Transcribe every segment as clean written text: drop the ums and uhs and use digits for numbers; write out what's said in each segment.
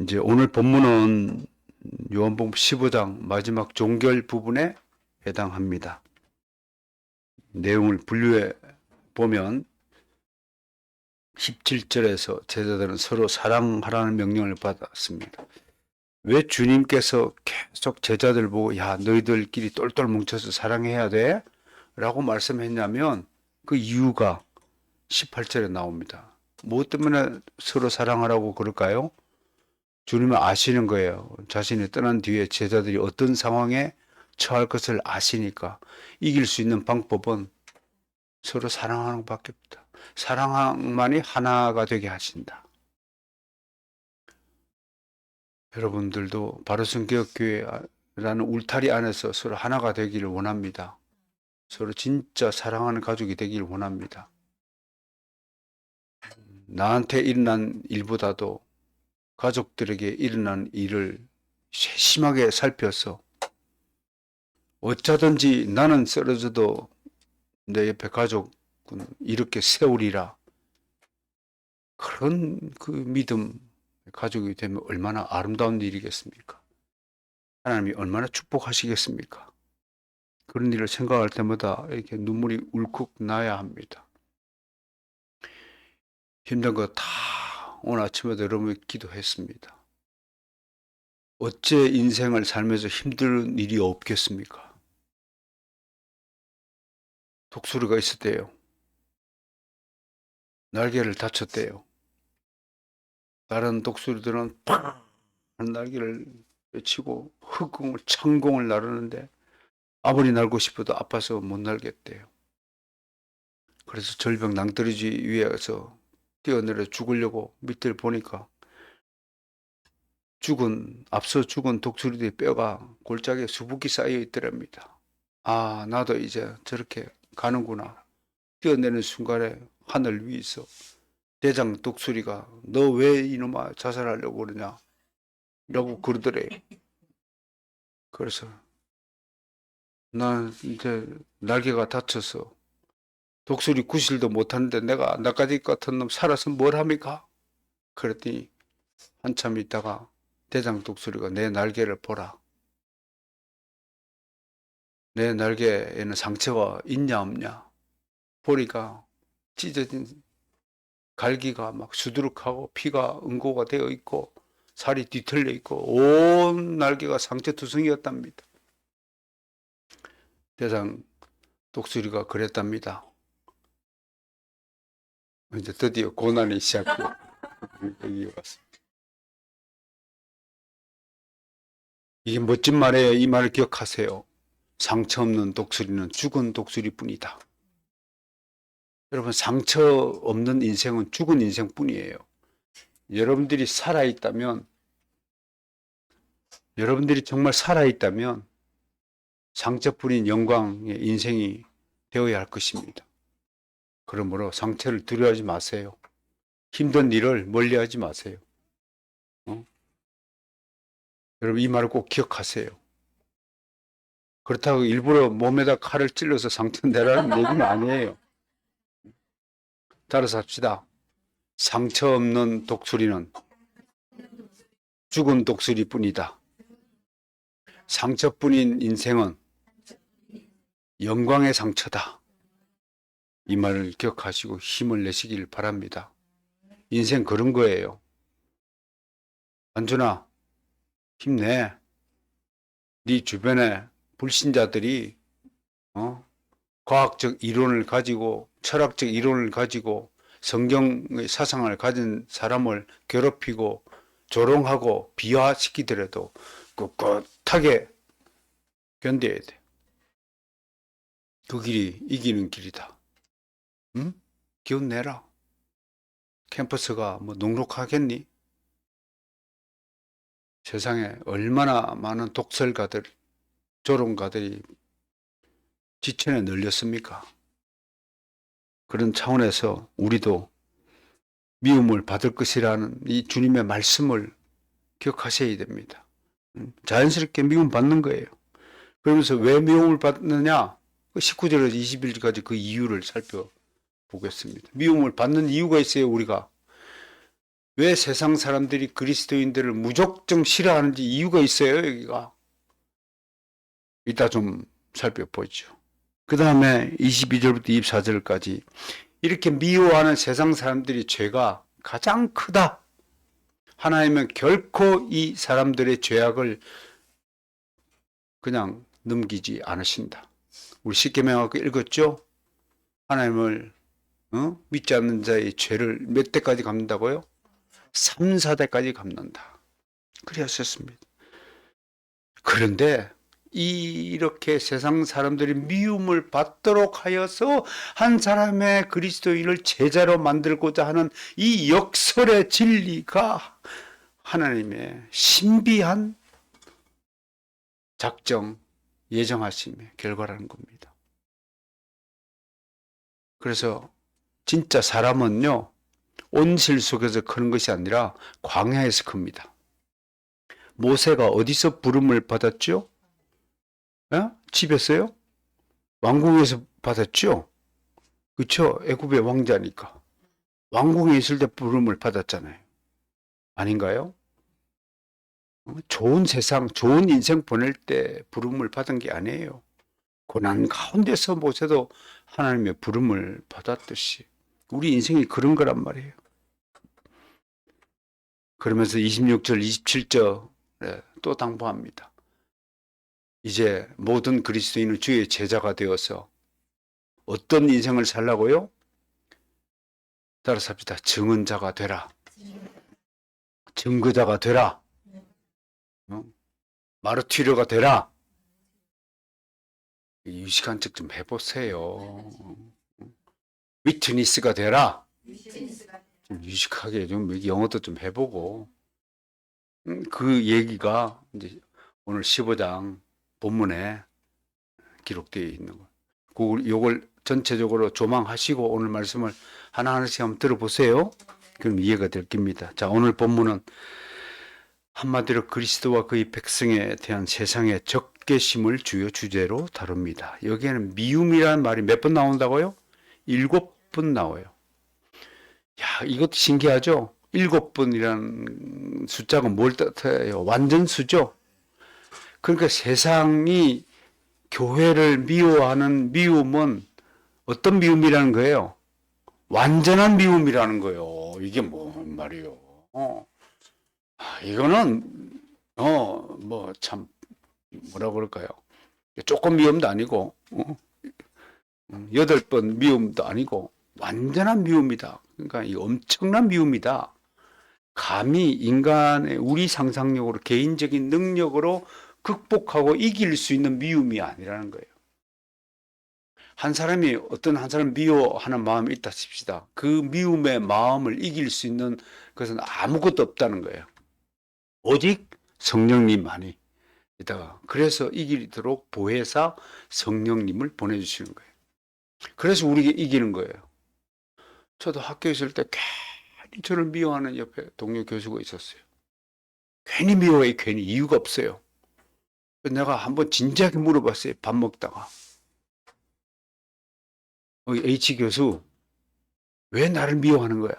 이제 오늘 본문은 요한복음 15장 마지막 종결 부분에 해당합니다. 내용을 분류해 보면 17절에서 제자들은 서로 사랑하라는 명령을 받았습니다. 왜 주님께서 계속 제자들 보고 야 너희들끼리 똘똘 뭉쳐서 사랑해야 돼? 라고 말씀했냐면 그 이유가 18절에 나옵니다. 무엇 때문에 서로 사랑하라고 그럴까요? 주님은 아시는 거예요. 자신이 떠난 뒤에 제자들이 어떤 상황에 처할 것을 아시니까 이길 수 있는 방법은 서로 사랑하는 것밖에 없다. 사랑만이 하나가 되게 하신다. 여러분들도 바로선교회라는 울타리 안에서 서로 하나가 되기를 원합니다. 서로 진짜 사랑하는 가족이 되기를 원합니다. 나한테 일어난 일보다도 가족들에게 일어난 일을 세심하게 살펴서 어쩌든지 나는 쓰러져도 내 옆에 가족은 이렇게 세우리라. 그런 그 믿음 가족이 되면 얼마나 아름다운 일이겠습니까? 하나님이 얼마나 축복하시겠습니까? 그런 일을 생각할 때마다 이렇게 눈물이 울컥 나야 합니다. 힘든 거 다 오늘 아침에도 여러분이 기도했습니다. 어째 인생을 살면서 힘든 일이 없겠습니까? 독수리가 있었대요. 날개를 다쳤대요. 다른 독수리들은 팍 한 날개를 치고 흑공을 창공을 나르는데 아무리 날고 싶어도 아파서 못 날겠대요. 그래서 절벽 낭떠러지 위에서 뛰어내려 죽으려고 밑을 보니까 앞서 죽은 독수리들의 뼈가 골짜기에 수북이 쌓여 있더랍니다. 아, 나도 이제 저렇게 가는구나. 뛰어내는 순간에 하늘 위에서 대장 독수리가 너 왜 이놈아 자살하려고 그러냐? 라고 그러더래요. 그래서 난 이제 날개가 다쳐서 독수리 구실도 못하는데 내가 나까지 같은 놈 살아서 뭘 합니까? 그랬더니 한참 있다가 대장 독수리가 내 날개를 보라. 내 날개에는 상처가 있냐 없냐. 보니까 찢어진 갈기가 막 수두룩하고 피가 응고가 되어 있고 살이 뒤틀려 있고 온 날개가 상처투성이었답니다. 대장 독수리가 그랬답니다. 이제 드디어 고난이 시작되고 여기 왔습니다. 이게 멋진 말이에요. 이 말을 기억하세요. 상처 없는 독수리는 죽은 독수리뿐이다. 여러분, 상처 없는 인생은 죽은 인생뿐이에요. 여러분들이 살아있다면, 여러분들이 정말 살아있다면 상처뿐인 영광의 인생이 되어야 할 것입니다. 그러므로 상처를 두려워하지 마세요. 힘든 일을 멀리하지 마세요. 여러분, 이 말을 꼭 기억하세요. 그렇다고 일부러 몸에다 칼을 찔러서 상처 내라는 얘기는 아니에요. 따라서 합시다. 상처 없는 독수리는 죽은 독수리뿐이다. 상처뿐인 인생은 영광의 상처다. 이 말을 기억하시고 힘을 내시길 바랍니다. 인생 그런 거예요. 안준아, 힘내. 네 주변에 불신자들이 과학적 이론을 가지고 철학적 이론을 가지고 성경의 사상을 가진 사람을 괴롭히고 조롱하고 비하시키더라도 꿋꿋하게 견뎌야 돼. 그 길이 이기는 길이다. 응? 기운 내라. 캠퍼스가 뭐 눅눅하겠니? 세상에 얼마나 많은 독설가들, 조롱가들이 지천에 널렸습니까? 그런 차원에서 우리도 미움을 받을 것이라는 이 주님의 말씀을 기억하셔야 됩니다. 자연스럽게 미움 받는 거예요. 그러면서 왜 미움을 받느냐? 19절에서 21절까지 그 이유를 살펴보겠습니다. 미움을 받는 이유가 있어요, 우리가. 왜 세상 사람들이 그리스도인들을 무조건 싫어하는지 이유가 있어요, 여기가. 이따 좀 살펴보죠. 그 다음에 22절부터 24절까지 이렇게 미워하는 세상 사람들이 죄가 가장 크다. 하나님은 결코 이 사람들의 죄악을 그냥 넘기지 않으신다. 우리 십계명하고 읽었죠? 하나님을 믿지 않는 자의 죄를 몇 대까지 갚는다고요? 3, 4대까지 갚는다. 그랬었습니다. 그런데 이렇게 세상 사람들이 미움을 받도록 하여서 한 사람의 그리스도인을 제자로 만들고자 하는 이 역설의 진리가 하나님의 신비한 작정, 예정하심의 결과라는 겁니다. 그래서 진짜 사람은요, 온실 속에서 크는 것이 아니라 광야에서 큽니다. 모세가 어디서 부름을 받았죠? 집에서요? 왕궁에서 받았죠? 그렇죠? 애굽의 왕자니까. 왕궁에 있을 때 부름을 받았잖아요. 아닌가요? 좋은 세상, 좋은 인생 보낼 때 부름을 받은 게 아니에요. 고난 가운데서 모세도 하나님의 부름을 받았듯이 우리 인생이 그런 거란 말이에요. 그러면서 26절, 27절에 또 당부합니다. 이제 모든 그리스도인은 주의 제자가 되어서 어떤 인생을 살라고요? 따라서 합시다. 증언자가 되라. 증거자가 되라. 마르티르가 되라. 유식한 척 좀 해보세요. 위트니스가 되라. 좀 유식하게 좀 영어도 좀 해보고. 그 얘기가 이제 오늘 15장 본문에 기록되어 있는 거. 요걸 전체적으로 조망하시고 오늘 말씀을 하나하나씩 한번 들어보세요. 그럼 이해가 될 겁니다. 자, 오늘 본문은 한마디로 그리스도와 그의 백성에 대한 세상의 적개심을 주요 주제로 다룹니다. 여기에는 미움이라는 말이 몇 번 나온다고요? 7번 나와요. 야, 이것도 신기하죠? 7번이라는 숫자가 뭘 뜻해요? 완전수죠? 그러니까 세상이 교회를 미워하는 미움은 어떤 미움이라는 거예요? 완전한 미움이라는 거예요. 이게 뭔 말이에요? 이거는 뭐 참 뭐라 그럴까요? 조금 미움도 아니고 8번 미움도 아니고 완전한 미움이다. 그러니까 이 엄청난 미움이다. 감히 인간의 우리 상상력으로 개인적인 능력으로 극복하고 이길 수 있는 미움이 아니라는 거예요. 한 사람이 어떤 한 사람 미워하는 마음이 있다 칩시다. 그 미움의 마음을 이길 수 있는 것은 아무것도 없다는 거예요. 오직 성령님만이 있다가 그래서 이기도록 보혜사 성령님을 보내주시는 거예요. 그래서 우리가 이기는 거예요. 저도 학교에 있을 때 괜히 저를 미워하는 옆에 동료 교수가 있었어요. 괜히 미워해. 괜히 이유가 없어요. 내가 한번 진지하게 물어봤어요. 밥 먹다가. H 교수, 왜 나를 미워하는 거야?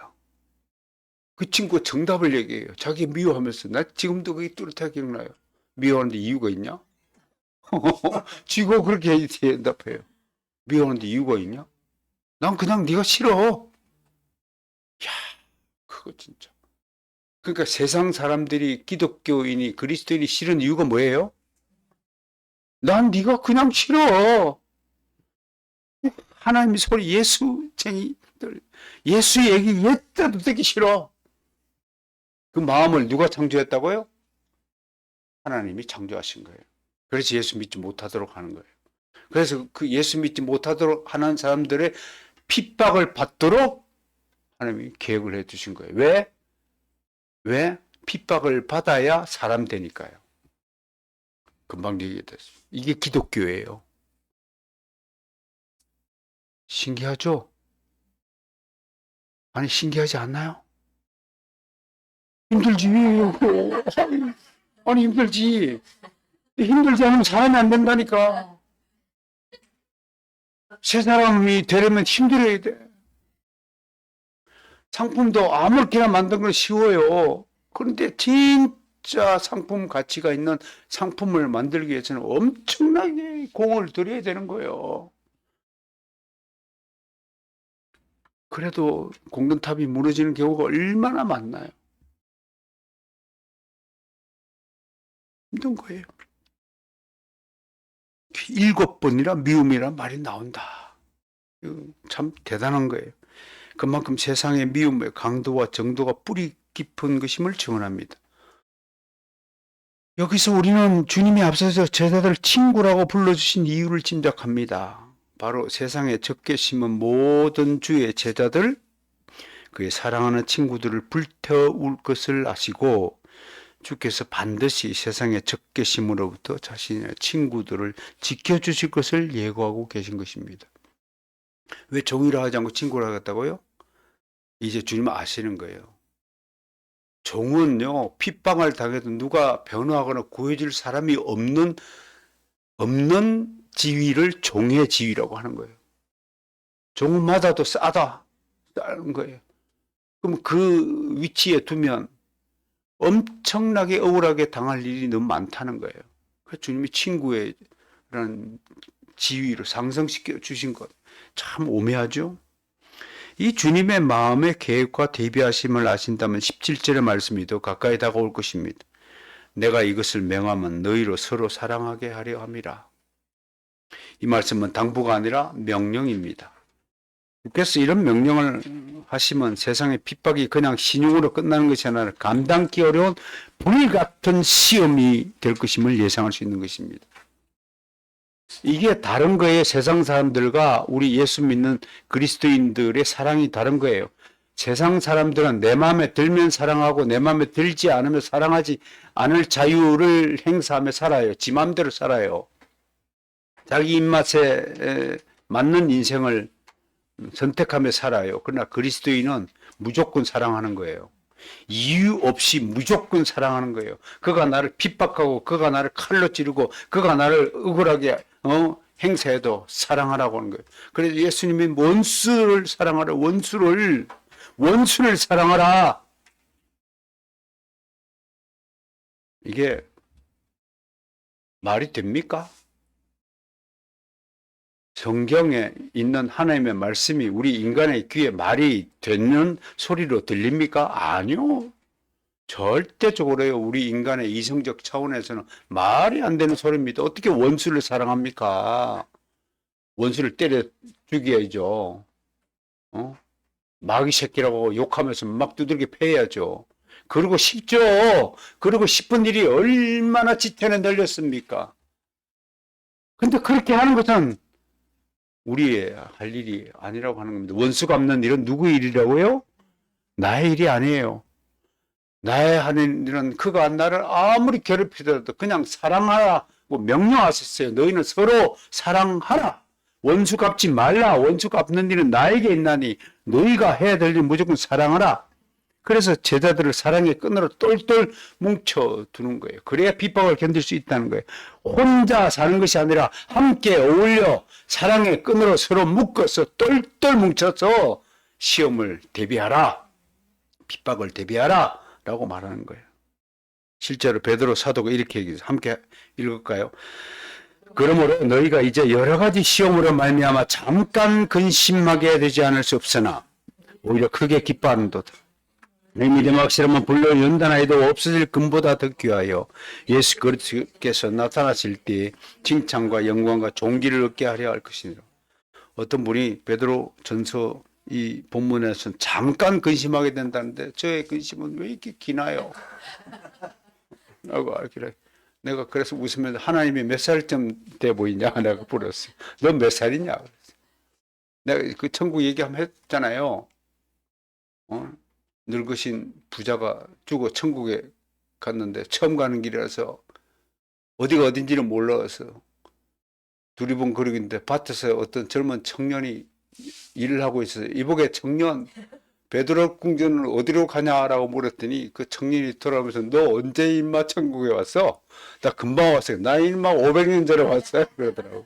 그 친구가 정답을 얘기해요. 자기 미워하면서. 나 지금도 그게 뚜렷하게 기억나요. 미워하는데 이유가 있냐? 지고 그렇게 대답해요. 미워하는데 이유가 있냐? 난 그냥 네가 싫어. 야, 그거 진짜. 그러니까 세상 사람들이 기독교인이 그리스도인이 싫은 이유가 뭐예요? 난 네가 그냥 싫어. 하나님의 소리 예수쟁이들 예수 얘기 옛때도 듣기 싫어. 그 마음을 누가 창조했다고요? 하나님이 창조하신 거예요. 그래서 예수 믿지 못하도록 하는 거예요. 그래서 그 예수 믿지 못하도록 하는 사람들의 핍박을 받도록 하나님이 계획을 해 주신 거예요. 왜? 왜? 핍박을 받아야 사람 되니까요. 금방 얘기했어요. 이게 기독교예요. 신기하죠? 아니 신기하지 않나요? 힘들지. 아니 힘들지. 힘들지 않으면 사람이 안 된다니까. 새 사람이 되려면 힘들어야 돼. 상품도 아무렇게나 만든 건 쉬워요. 그런데 진짜 상품 가치가 있는 상품을 만들기 위해서는 엄청나게 공을 들여야 되는 거예요. 그래도 공든탑이 무너지는 경우가 얼마나 많나요? 힘든 거예요. 7번이라 미움이란 말이 나온다. 이거 참 대단한 거예요. 그만큼 세상의 미움의 강도와 정도가 뿌리 깊은 것임을 증언합니다. 여기서 우리는 주님이 앞서서 제자들 친구라고 불러주신 이유를 짐작합니다. 바로 세상에 적게 심은 모든 주의 제자들, 그의 사랑하는 친구들을 불태울 것을 아시고 주께서 반드시 세상의 적게 심으로부터 자신의 친구들을 지켜주실 것을 예고하고 계신 것입니다. 왜 종이라 하지 않고 친구라 하겠다고요? 이제 주님은 아시는 거예요. 종은요, 핍박을 당해도 누가 변호하거나 구해줄 사람이 없는 지위를 종의 지위라고 하는 거예요. 종은 맞아도 싸다는 거예요. 그럼 그 위치에 두면 엄청나게 억울하게 당할 일이 너무 많다는 거예요. 그래서 주님이 친구의 라는 지위를 상승시켜 주신 것, 참 오묘하죠? 이 주님의 마음의 계획과 대비하심을 아신다면 17절의 말씀이 더 가까이 다가올 것입니다. 내가 이것을 명하면 너희로 서로 사랑하게 하려 함이라. 이 말씀은 당부가 아니라 명령입니다. 주께서 이런 명령을 하시면 세상의 핍박이 그냥 신용으로 끝나는 것이 아니라 감당기 어려운 불같은 시험이 될 것임을 예상할 수 있는 것입니다. 이게 다른 거예요. 세상 사람들과 우리 예수 믿는 그리스도인들의 사랑이 다른 거예요. 세상 사람들은 내 마음에 들면 사랑하고 내 마음에 들지 않으면 사랑하지 않을 자유를 행사하며 살아요. 지 마음대로 살아요. 자기 입맛에 맞는 인생을 선택하며 살아요. 그러나 그리스도인은 무조건 사랑하는 거예요. 이유 없이 무조건 사랑하는 거예요. 그가 나를 핍박하고 그가 나를 칼로 찌르고 그가 나를 억울하게 행세해도 사랑하라고 하는 거예요. 그래서 예수님이 원수를 사랑하라. 원수를 사랑하라. 이게 말이 됩니까? 성경에 있는 하나님의 말씀이 우리 인간의 귀에 말이 되는 소리로 들립니까? 아니요. 절대적으로요. 우리 인간의 이성적 차원에서는 말이 안 되는 소리입니다. 어떻게 원수를 사랑합니까? 원수를 때려 죽여야죠. 마귀 새끼라고 욕하면서 막 두들겨 패야죠. 그러고 싶죠. 그러고 싶은 일이 얼마나 지태는 널렸습니까? 근데 그렇게 하는 것은 우리의 할 일이 아니라고 하는 겁니다. 원수 갚는 일은 누구의 일이라고요? 나의 일이 아니에요. 나의 하는 일은 그가 나를 아무리 괴롭히더라도 그냥 사랑하라고 명령하셨어요. 너희는 서로 사랑하라. 원수 갚지 말라. 원수 갚는 일은 나에게 있나니 너희가 해야 될 일 무조건 사랑하라. 그래서 제자들을 사랑의 끈으로 똘똘 뭉쳐두는 거예요. 그래야 핍박을 견딜 수 있다는 거예요. 혼자 사는 것이 아니라 함께 어울려 사랑의 끈으로 서로 묶어서 똘똘 뭉쳐서 시험을 대비하라. 핍박을 대비하라. 라고 말하는 거예요. 실제로 베드로 사도가 이렇게 얘기해서 함께 읽을까요? 그러므로 너희가 이제 여러 가지 시험으로 말미암아 잠깐 근심하게 되지 않을 수 없으나 오히려 크게 기뻐하는도다. 내 믿음 확실하면 물론 연단하여도 없어질 금보다 더 귀하여 예수 그리스도께서 나타나실 때 칭찬과 영광과 존귀를 얻게 하려 할 것이니라. 어떤 분이 베드로 전서 이 본문에서는 잠깐 근심하게 된다는데 저의 근심은 왜 이렇게 기나요? 라고 하길래 내가 그래서 웃으면서 하나님이 몇 살쯤 돼 보이냐? 내가 물었어요. 너 몇 살이냐? 내가 그 천국 얘기 한번 했잖아요. 늙으신 부자가 죽어 천국에 갔는데 처음 가는 길이라서 어디가 어딘지는 몰라서 두리번 거리는데 밭에서 어떤 젊은 청년이 일을 하고 있어요. 이복의 청년 베드로 궁전은 어디로 가냐라고 물었더니 그 청년이 돌아오면서 너 언제 인마 천국에 왔어? 나 금방 왔어요. 나 인마 500년 전에 왔어요. 그러더라고.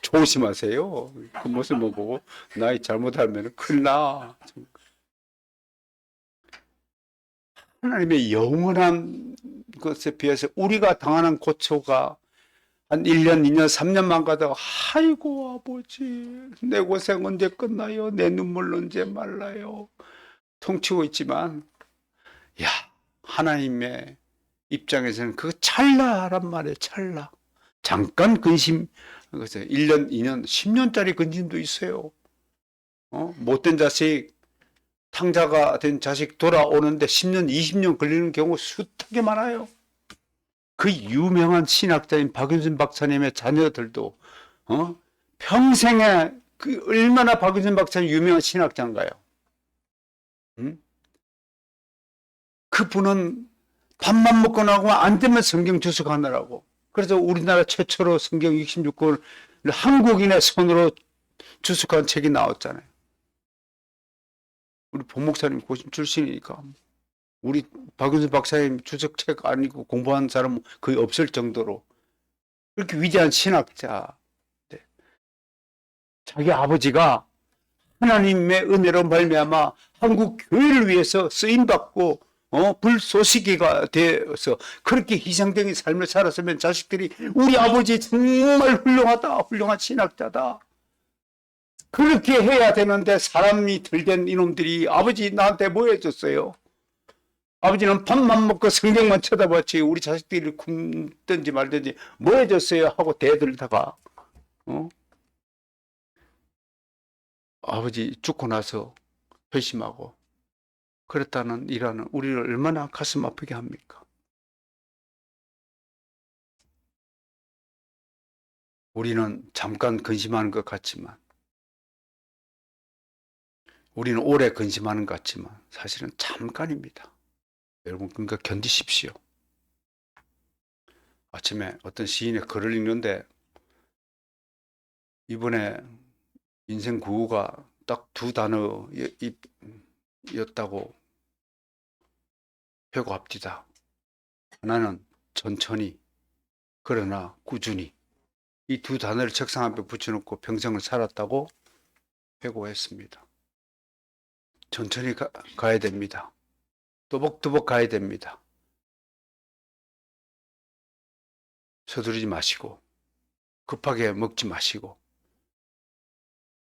조심하세요. 그 모습을 보고 나이 잘못 알면 큰일 나. 하나님의 영원한 것에 비해서 우리가 당하는 고초가 한 1년, 2년, 3년만 가다가 아이고 아버지 내 고생 언제 끝나요? 내 눈물 언제 말라요? 통치고 있지만 야 하나님의 입장에서는 그 찰나란 말이에요. 찰나. 잠깐 근심, 그래서 1년, 2년, 10년짜리 근심도 있어요. 못된 자식, 탕자가 된 자식 돌아오는데 10년, 20년 걸리는 경우 숱하게 많아요. 그 유명한 신학자인 박윤선 박사님의 자녀들도 평생에 그 얼마나 박윤선 박사님 유명한 신학자인가요? 응? 그분은 밥만 먹고 나고 안 되면 성경 주석하느라고. 그래서 우리나라 최초로 성경 66권을 한국인의 손으로 주석한 책이 나왔잖아요. 우리 본목사님 고신 출신이니까. 우리 박윤수 박사님 주석책 아니고 공부한 사람 거의 없을 정도로 그렇게 위대한 신학자. 자기 아버지가 하나님의 은혜로 말미암아 한국 교회를 위해서 쓰임받고 불쏘시개가 되어서 그렇게 희생적인 삶을 살았으면 자식들이 우리 아버지 정말 훌륭하다, 훌륭한 신학자다. 그렇게 해야 되는데 사람이 들된 이놈들이 아버지 나한테 뭐 해줬어요? 아버지는 밥만 먹고 성경만 쳐다봤지 우리 자식들이 굶든지 말든지 뭐 해줬어요? 하고 대들다가 아버지 죽고 나서 회심하고 그랬다는 일화는 우리를 얼마나 가슴 아프게 합니까? 우리는 잠깐 근심하는 것 같지만 우리는 오래 근심하는 것 같지만 사실은 잠깐입니다. 여러분 그러니까 견디십시오. 아침에 어떤 시인의 글을 읽는데 이번에 인생 구호가 딱 두 단어였다고 회고합디다. 하나는 천천히 그러나 꾸준히 이 두 단어를 책상 앞에 붙여놓고 평생을 살았다고 회고했습니다. 천천히 가야 됩니다. 또박또박 가야 됩니다. 서두르지 마시고 급하게 먹지 마시고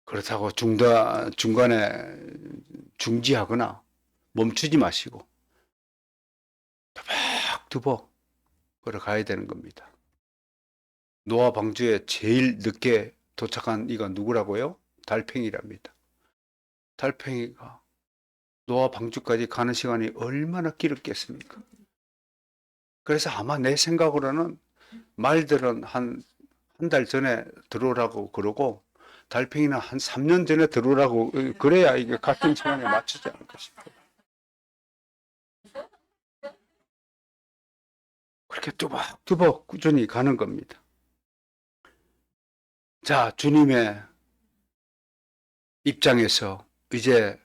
그렇다고 중간에 중지하거나 멈추지 마시고 또박또박 걸어가야 되는 겁니다. 노아 방주에 제일 늦게 도착한 이가 누구라고요? 달팽이랍니다. 달팽이가 노아 방주까지 가는 시간이 얼마나 길었겠습니까? 그래서 아마 내 생각으로는 말들은 한 달 전에 들어오라고 그러고 달팽이는 한 3년 전에 들어오라고 그래야 이게 같은 시간에 맞추지 않을까 싶어요. 그렇게 뚜벅뚜벅 꾸준히 가는 겁니다. 자, 주님의 입장에서 이제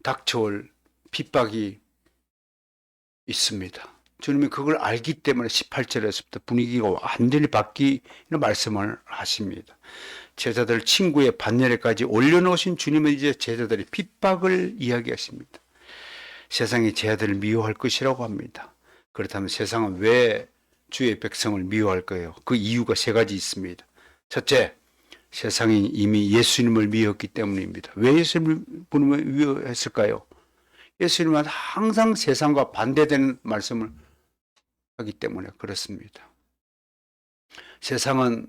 닥쳐올 핍박이 있습니다. 주님이 그걸 알기 때문에 18절에서부터 분위기가 완전히 바뀌는 말씀을 하십니다. 제자들 친구의 반열에까지 올려놓으신 주님은 이제 제자들의 핍박을 이야기하십니다. 세상이 제자들을 미워할 것이라고 합니다. 그렇다면 세상은 왜 주의 백성을 미워할까요? 그 이유가 세 가지 있습니다. 첫째, 세상이 이미 예수님을 미워했기 때문입니다. 왜 예수님을 미워했을까요? 예수님은 항상 세상과 반대되는 말씀을 하기 때문에 그렇습니다. 세상은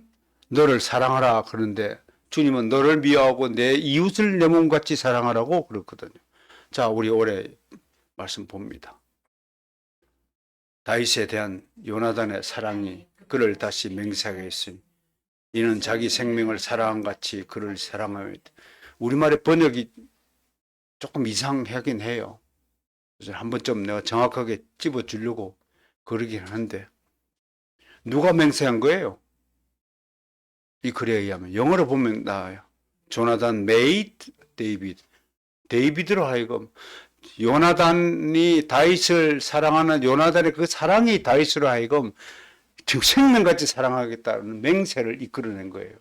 너를 사랑하라 그러는데 주님은 너를 미워하고 내 이웃을 내 몸같이 사랑하라고 그렇거든요. 자, 우리 올해 말씀 봅니다. 다윗에 대한 요나단의 사랑이 그를 다시 맹세하게 했으니 이는 자기 생명을 사랑한 같이 그를 사랑하며 우리말의 번역이 조금 이상하긴 해요. 그래서 한 번쯤 내가 정확하게 집어주려고 그러긴 하는데 누가 맹세한 거예요? 이 글에 의하면 영어로 보면 나와요. 조나단 made David. 데이비드로 하여금 요나단이 다윗을 사랑하는 요나단의 그 사랑이 다윗으로 하여금 생명같이 사랑하겠다는 맹세를 이끌어낸 거예요.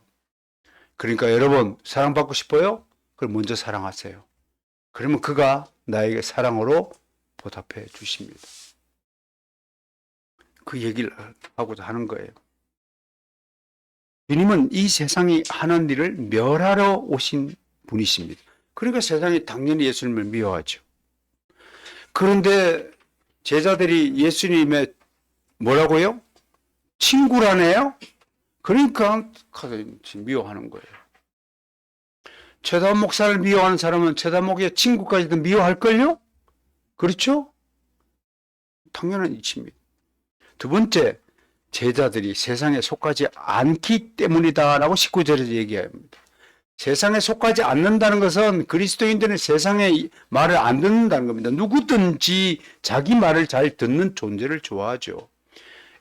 그러니까 여러분 사랑받고 싶어요? 그럼 먼저 사랑하세요. 그러면 그가 나에게 사랑으로 보답해 주십니다. 그 얘기를 하고자 하는 거예요. 주님은 이 세상이 하는 일을 멸하러 오신 분이십니다. 그러니까 세상이 당연히 예수님을 미워하죠. 그런데 제자들이 예수님의 뭐라고요? 친구라네요? 그러니까 미워하는 거예요. 최다원 목사를 미워하는 사람은 최다원 목사의 친구까지도 미워할걸요? 그렇죠? 당연한 이치입니다. 두 번째, 제자들이 세상에 속하지 않기 때문이다라고 19절에서 얘기합니다. 세상에 속하지 않는다는 것은 그리스도인들은 세상의 말을 안 듣는다는 겁니다. 누구든지 자기 말을 잘 듣는 존재를 좋아하죠.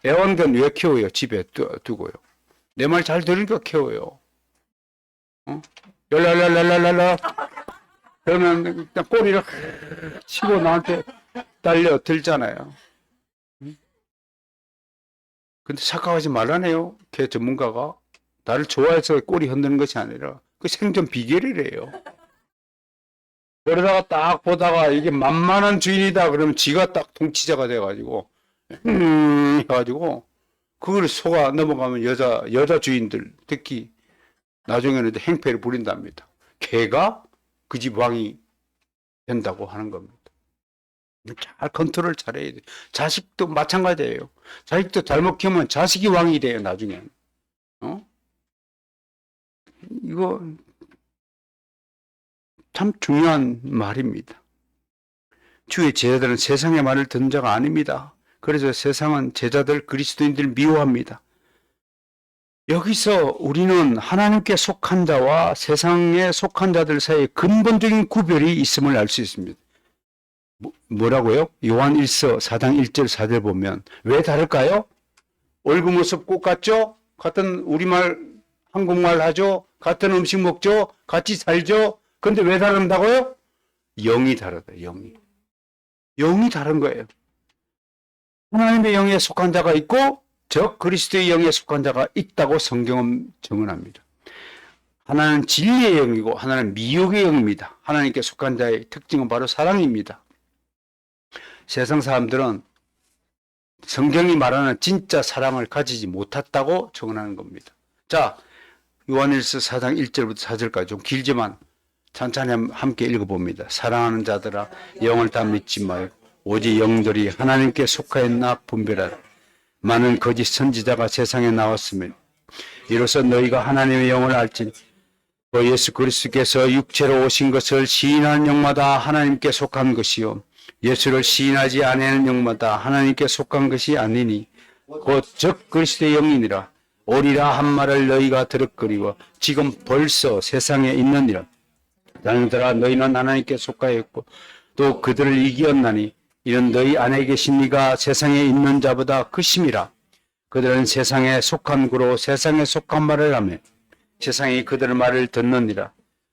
애완견 왜 키워요? 집에 두고요. 내 말 잘 들으니까 키워요. 랄랄랄랄랄라 그러면 그냥 꼬리를 치고 나한테 달려 들잖아요. 근데 착각하지 말라네요. 개 전문가가 나를 좋아해서 꼬리 흔드는 것이 아니라 그 생존 비결이래요. 그러다가 딱 보다가 이게 만만한 주인이다 그러면 지가 딱 통치자가 돼가지고 해가지고 그걸 속아 넘어가면 여자 주인들 특히 나중에는 행패를 부린답니다. 개가 그 집 왕이 된다고 하는 겁니다. 잘 컨트롤 잘해야 돼. 자식도 마찬가지예요. 자식도 잘못 키우면 자식이 왕이 돼요, 나중엔. 이거 참 중요한 말입니다. 주의 제자들은 세상의 말을 듣는 자가 아닙니다. 그래서 세상은 제자들 그리스도인들을 미워합니다. 여기서 우리는 하나님께 속한 자와 세상에 속한 자들 사이에 근본적인 구별이 있음을 알 수 있습니다. 뭐라고요? 요한 1서 4장 1절 4절 보면 왜 다를까요? 얼굴 모습 똑같죠? 같은 우리말 한국말 하죠? 같은 음식 먹죠? 같이 살죠? 근데 왜 다른다고요? 영이 다르다. 영이 다른 거예요. 하나님의 영에 속한 자가 있고 즉 그리스도의 영에 속한 자가 있다고 성경은 증언합니다. 하나는 진리의 영이고 하나는 미혹의 영입니다. 하나님께 속한 자의 특징은 바로 사랑입니다. 세상 사람들은 성경이 말하는 진짜 사랑을 가지지 못했다고 증언하는 겁니다. 자, 요한일서 4장 1절부터 4절까지 좀 길지만 천천히 함께 읽어봅니다. 사랑하는 자들아 영을 다 믿지 말고 오직 영들이 하나님께 속하였나 분별하라. 많은 거짓 선지자가 세상에 나왔으며 이로써 너희가 하나님의 영을 알지니 또 예수 그리스도께서 육체로 오신 것을 시인하는 영마다 하나님께 속한 것이요 예수를 시인하지 아니하는 영마다 하나님께 속한 것이 아니니 곧 즉 그리스도의 영이니라. 오리라 한 말을 너희가 들었거니와 지금 벌써 세상에 있느니라. 자녀들아 너희는 하나님께 속하였고 또 그들을 이기었나니 이는 너희 안에 계신 이가 세상에 있는 자보다 크심이라. 그들은 세상에 속한 구로 세상에 속한 말을 하며 세상이 그들의 말을 듣느니라.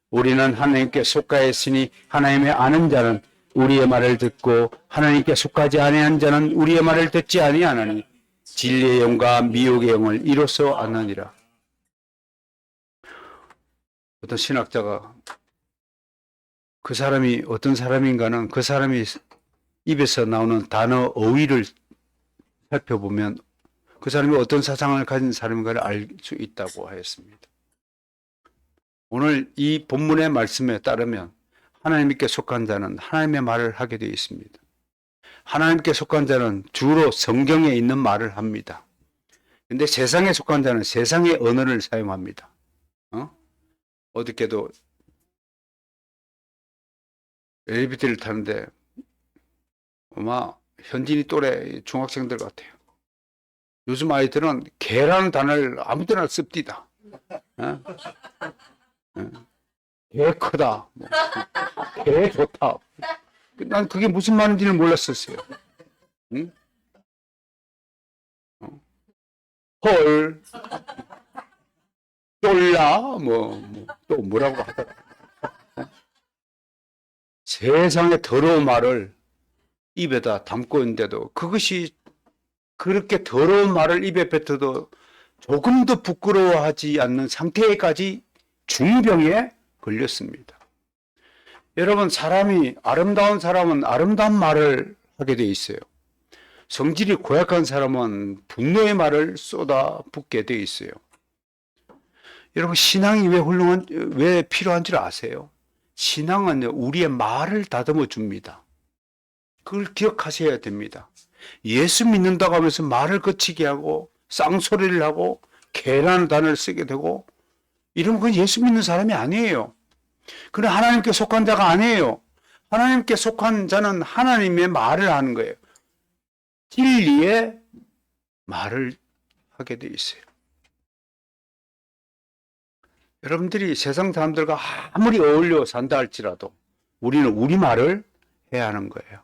우리는 하나님께 속하였으니 하나님의 아는 자는 우리의 말을 듣고 하나님께 속하지 아니한 자는 우리의 말을 듣지 아니하나니 진리의 영과 미혹의 영을 이로써 아느니라. 어떤 신학자가 그 사람이 어떤 사람인가는 그 사람이 입에서 나오는 단어 어휘를 살펴보면 그 사람이 어떤 사상을 가진 사람인가를 알 수 있다고 하였습니다. 오늘 이 본문의 말씀에 따르면 하나님께 속한 자는 하나님의 말을 하게 되어 있습니다. 하나님께 속한 자는 주로 성경에 있는 말을 합니다. 근데 세상에 속한 자는 세상의 언어를 사용합니다. 어저께도 엘리베이터를 타는데 아마 현진이 또래 중학생들 같아요. 요즘 아이들은 개라는 단어를 아무 데나 씁디다. 개 크다. 개 좋다. 난 그게 무슨 말인지는 몰랐었어요. 응? 헐, 쫄라, 또 뭐라고 하더라. 세상의 더러운 말을 입에다 담고 있는데도 그것이 그렇게 더러운 말을 입에 뱉어도 조금도 부끄러워하지 않는 상태까지 중병에 걸렸습니다. 여러분, 아름다운 사람은 아름다운 말을 하게 돼 있어요. 성질이 고약한 사람은 분노의 말을 쏟아붓게 돼 있어요. 여러분, 신앙이 왜 필요한 줄 아세요? 신앙은 우리의 말을 다듬어 줍니다. 그걸 기억하셔야 됩니다. 예수 믿는다고 하면서 말을 거치게 하고 쌍소리를 하고 개라는 단어를 쓰게 되고 이러면 그건 예수 믿는 사람이 아니에요. 그는 하나님께 속한 자가 아니에요. 하나님께 속한 자는 하나님의 말을 하는 거예요. 진리의 말을 하게 돼 있어요. 여러분들이 세상 사람들과 아무리 어울려 산다 할지라도 우리는 우리 말을 해야 하는 거예요.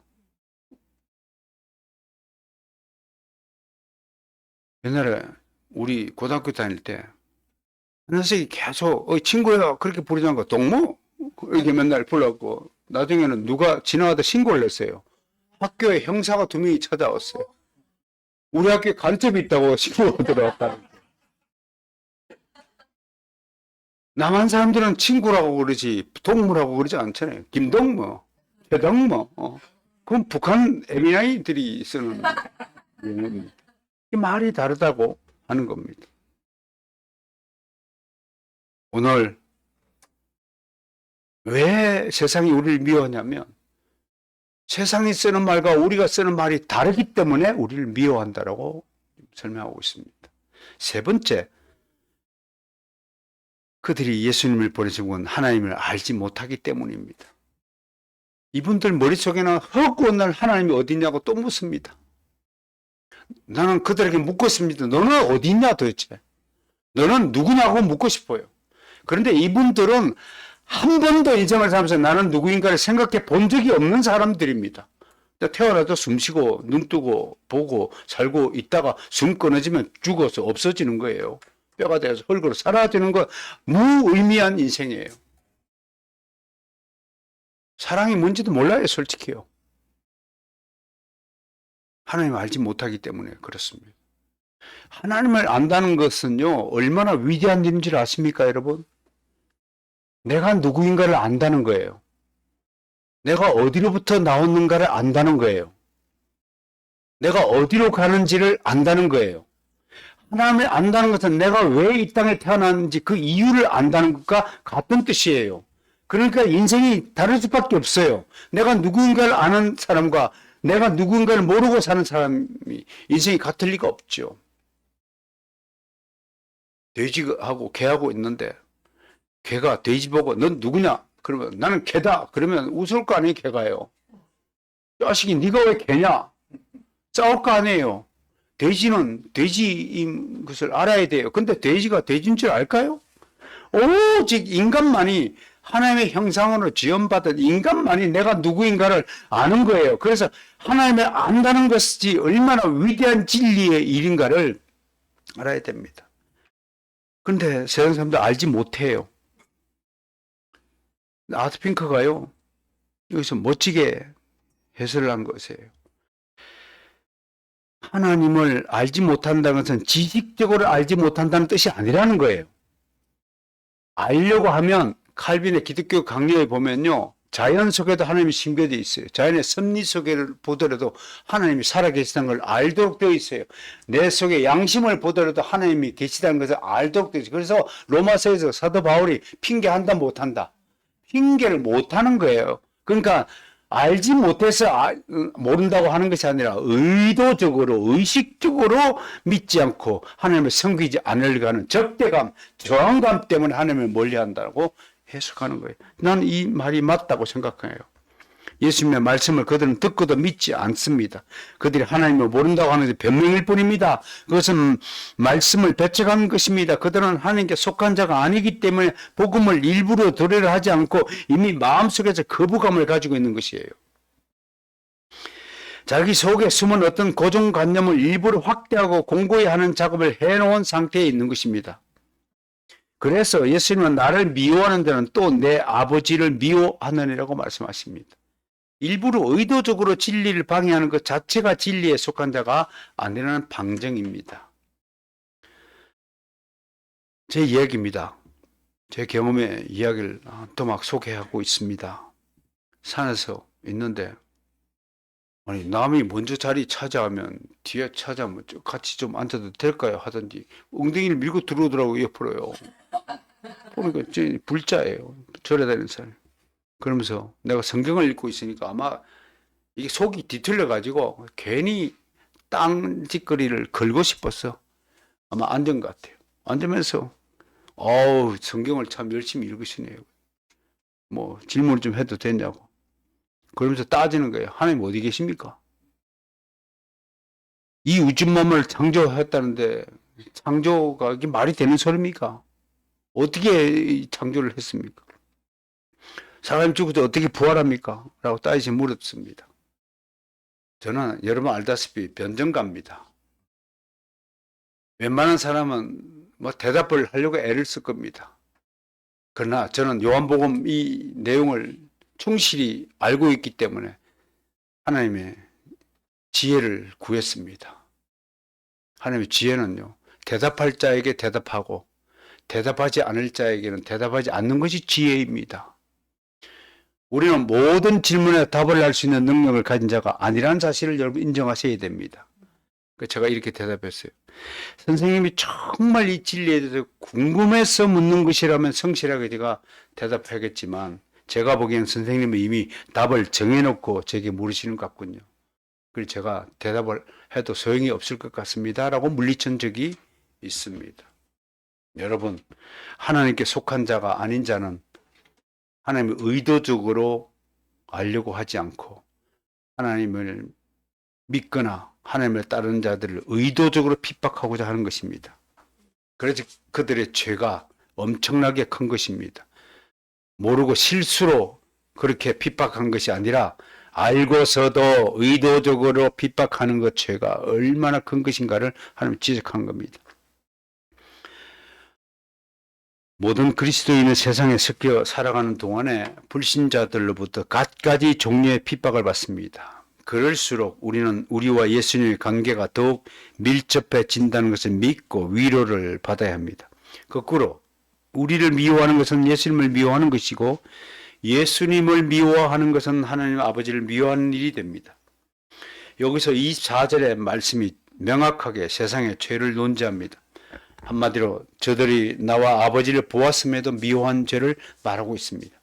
옛날에 우리 고등학교 다닐 때 선생님이 계속 친구야 그렇게 부르지 않고 동무 이렇게 맨날 불렀고 나중에는 누가 지나가다 신고를 했어요. 학교에 형사가 2명이 찾아왔어요. 우리 학교에 간첩이 있다고 신고가 들어왔다는. 남한 사람들은 친구라고 그러지 동무라고 그러지 않잖아요. 김동무, 최동무. 그건 북한 에미나이들이 쓰는 용어입니다. 말이 다르다고 하는 겁니다. 오늘 왜 세상이 우리를 미워하냐면 세상이 쓰는 말과 우리가 쓰는 말이 다르기 때문에 우리를 미워한다라고 설명하고 있습니다. 세 번째, 그들이 예수님을 보내신 건 하나님을 알지 못하기 때문입니다. 이분들 머릿속에는 허구한 하나님이 어디 있냐고 또 묻습니다. 나는 그들에게 묻겠습니다. 너는 어디 있냐 도대체? 너는 누구냐고 묻고 싶어요. 그런데 이분들은 한 번도 인생을 살면서 나는 누구인가를 생각해 본 적이 없는 사람들입니다. 태어나도 숨 쉬고 눈 뜨고 보고 살고 있다가 숨 끊어지면 죽어서 없어지는 거예요. 뼈가 돼서 흙으로 사라지는 거 무의미한 인생이에요. 사랑이 뭔지도 몰라요, 솔직히요. 하나님을 알지 못하기 때문에 그렇습니다. 하나님을 안다는 것은요, 얼마나 위대한 일인지 아십니까, 여러분? 내가 누구인가를 안다는 거예요. 내가 어디로부터 나왔는가를 안다는 거예요. 내가 어디로 가는지를 안다는 거예요. 하나님을 안다는 것은 내가 왜 이 땅에 태어났는지 그 이유를 안다는 것과 같은 뜻이에요. 그러니까 인생이 다를 수밖에 없어요. 내가 누구인가를 아는 사람과 내가 누구인가를 모르고 사는 사람이 인생이 같을 리가 없죠. 돼지하고 개하고 있는데 개가 돼지 보고 넌 누구냐? 그러면 나는 개다. 그러면 웃을 거 아니에요, 개가요. 자식이 네가 왜 개냐? 싸울 거 아니에요. 돼지는 돼지인 것을 알아야 돼요. 근데 돼지가 돼지인 줄 알까요? 오직 인간만이 하나님의 형상으로 지원받은 인간만이 내가 누구인가를 아는 거예요. 그래서 하나님을 안다는 것이 얼마나 위대한 진리의 일인가를 알아야 됩니다. 근데 세상 사람들 알지 못해요. 아트핑크가요, 여기서 멋지게 해설을 한 것이에요. 하나님을 알지 못한다는 것은 지식적으로 알지 못한다는 뜻이 아니라는 거예요. 알려고 하면 칼빈의 기독교 강요에 보면요, 자연 속에도 하나님이 심겨져 있어요. 자연의 섭리 속에를 보더라도 하나님이 살아계시다는 걸 알도록 되어 있어요. 내 속에 양심을 보더라도 하나님이 계시다는 것을 알도록 되어 있어요. 그래서 로마서에서 사도 바울이 핑계한다 못한다. 핑계를 못하는 거예요. 그러니까 알지 못해서 모른다고 하는 것이 아니라 의도적으로 의식적으로 믿지 않고 하나님을 섬기지 않으려고 하는 적대감, 저항감 때문에 하나님을 멀리한다고 해석하는 거예요. 난 이 말이 맞다고 생각해요. 예수님의 말씀을 그들은 듣고도 믿지 않습니다. 그들이 하나님을 모른다고 하는 것이 변명일 뿐입니다. 그것은 말씀을 배척한 것입니다. 그들은 하나님께 속한 자가 아니기 때문에 복음을 일부러 들으려 하지 않고 이미 마음속에서 거부감을 가지고 있는 것이에요. 자기 속에 숨은 어떤 고정관념을 일부러 확대하고 공고히 하는 작업을 해놓은 상태에 있는 것입니다. 그래서 예수님은 나를 미워하는 자는 또 내 아버지를 미워하느니라고 말씀하십니다. 일부러 의도적으로 진리를 방해하는 것 자체가 진리에 속한 자가 아니라는 방증입니다. 제 이야기입니다. 제 경험의 이야기를 또 막 소개하고 있습니다. 산에서 있는데 아니, 남이 먼저 자리 차지하면 뒤에 차지하면 같이 좀 앉아도 될까요? 하든지 엉덩이를 밀고 들어오더라고요, 옆으로요. 보니까 불자예요. 절에 다니는 사람. 그러면서 내가 성경을 읽고 있으니까 아마 이게 속이 뒤틀려 가지고 괜히 땅짓거리를 걸고 싶었어. 아마 앉은 것 같아요. 앉으면서 어우, 성경을 참 열심히 읽으시네요. 뭐 질문 좀 해도 되냐고. 그러면서 따지는 거예요. 하나님 어디 계십니까? 이 우주만을 창조했다는데 창조가 이게 말이 되는 소리입니까? 어떻게 창조를 했습니까? 사람이 죽어도 어떻게 부활합니까? 라고 따지시 물었습니다. 저는 여러분 알다시피 변정가입니다. 웬만한 사람은 뭐 대답을 하려고 애를 쓸 겁니다. 그러나 저는 요한복음 이 내용을 충실히 알고 있기 때문에 하나님의 지혜를 구했습니다. 하나님의 지혜는요, 대답할 자에게 대답하고 대답하지 않을 자에게는 대답하지 않는 것이 지혜입니다. 우리는 모든 질문에 답을 할 수 있는 능력을 가진 자가 아니라는 사실을 여러분 인정하셔야 됩니다. 제가 이렇게 대답했어요. 선생님이 정말 이 진리에 대해서 궁금해서 묻는 것이라면 성실하게 제가 대답하겠지만 제가 보기엔 선생님은 이미 답을 정해놓고 제게 물으시는 것 같군요. 그래서 제가 대답을 해도 소용이 없을 것 같습니다. 라고 물리친 적이 있습니다. 여러분, 하나님께 속한 자가 아닌 자는 하나님을 의도적으로 알려고 하지 않고 하나님을 믿거나 하나님을 따르는 자들을 의도적으로 핍박하고자 하는 것입니다. 그래서 그들의 죄가 엄청나게 큰 것입니다. 모르고 실수로 그렇게 핍박한 것이 아니라 알고서도 의도적으로 핍박하는 것 죄가 얼마나 큰 것인가를 하나님 지적한 겁니다. 모든 그리스도인은 세상에 섞여 살아가는 동안에 불신자들로부터 갖가지 종류의 핍박을 받습니다. 그럴수록 우리는 우리와 예수님의 관계가 더욱 밀접해진다는 것을 믿고 위로를 받아야 합니다. 거꾸로 우리를 미워하는 것은 예수님을 미워하는 것이고 예수님을 미워하는 것은 하나님 아버지를 미워하는 일이 됩니다. 여기서 24절의 말씀이 명확하게 세상의 죄를 논지합니다. 한마디로 저들이 나와 아버지를 보았음에도 미워한 죄를 말하고 있습니다.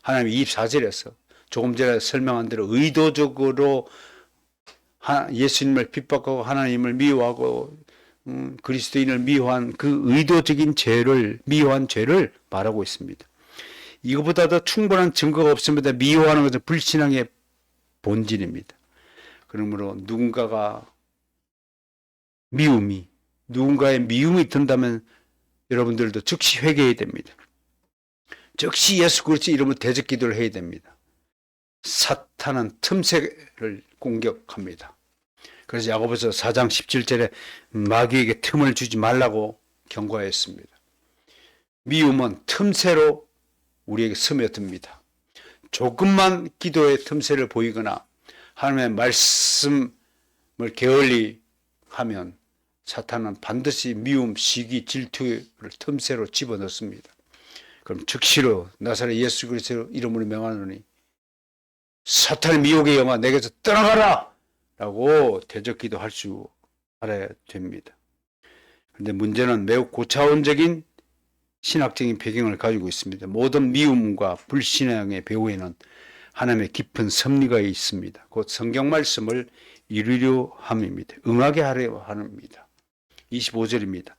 하나님 24절에서 조금 전에 설명한 대로 의도적으로 예수님을 핍박하고 하나님을 미워하고 그리스도인을 미워한 그 의도적인 죄를 미워한 죄를 말하고 있습니다. 이거보다 더 충분한 증거가 없습니다. 미워하는 것은 불신앙의 본질입니다. 그러므로 누군가의 미움이 든다면 여러분들도 즉시 회개해야 됩니다. 즉시 예수 그리스도 이름으로 대적 기도를 해야 됩니다. 사탄은 틈새를 공격합니다. 그래서 야고보서 4장 17절에 마귀에게 틈을 주지 말라고 경고하였습니다. 미움은 틈새로 우리에게 스며듭니다. 조금만 기도의 틈새를 보이거나 하나님의 말씀을 게을리 하면 사탄은 반드시 미움, 시기, 질투를 틈새로 집어넣습니다. 그럼 즉시로 나사렛 예수 그리스도 이름으로 명하노니 사탄의 미혹의 영아 내게서 떠나가라! 라고 대적기도 할 수 알아야 됩니다. 그런데 문제는 매우 고차원적인 신학적인 배경을 가지고 있습니다. 모든 미움과 불신앙의 배후에는 하나님의 깊은 섭리가 있습니다. 곧 성경 말씀을 이루려 함입니다. 응하게 하려 함입니다. 25절입니다.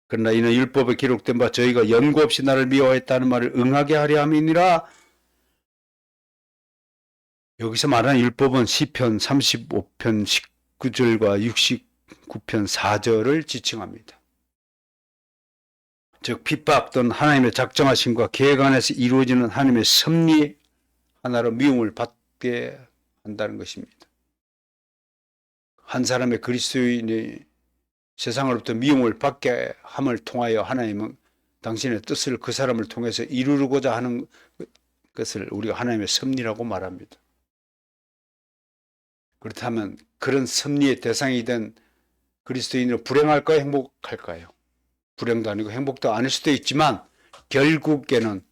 그러나 이는 율법에 기록된 바 저희가 연고 없이 나를 미워했다는 말을 응하게 하려 함이니라. 여기서 말하는 율법은 시편 35편 19절과 69편 4절을 지칭합니다. 즉 핍박 또는 하나님의 작정하심과 계획 안에서 이루어지는 하나님의 섭리 하나로 미움을 받게 한다는 것입니다. 한 사람의 그리스도인이 세상으로부터 미움을 받게 함을 통하여 하나님은 당신의 뜻을 그 사람을 통해서 이루고자 하는 것을 우리가 하나님의 섭리라고 말합니다. 그렇다면 그런 섭리의 대상이 된 그리스도인으로 불행할까요? 행복할까요? 불행도 아니고 행복도 아닐 수도 있지만 결국에는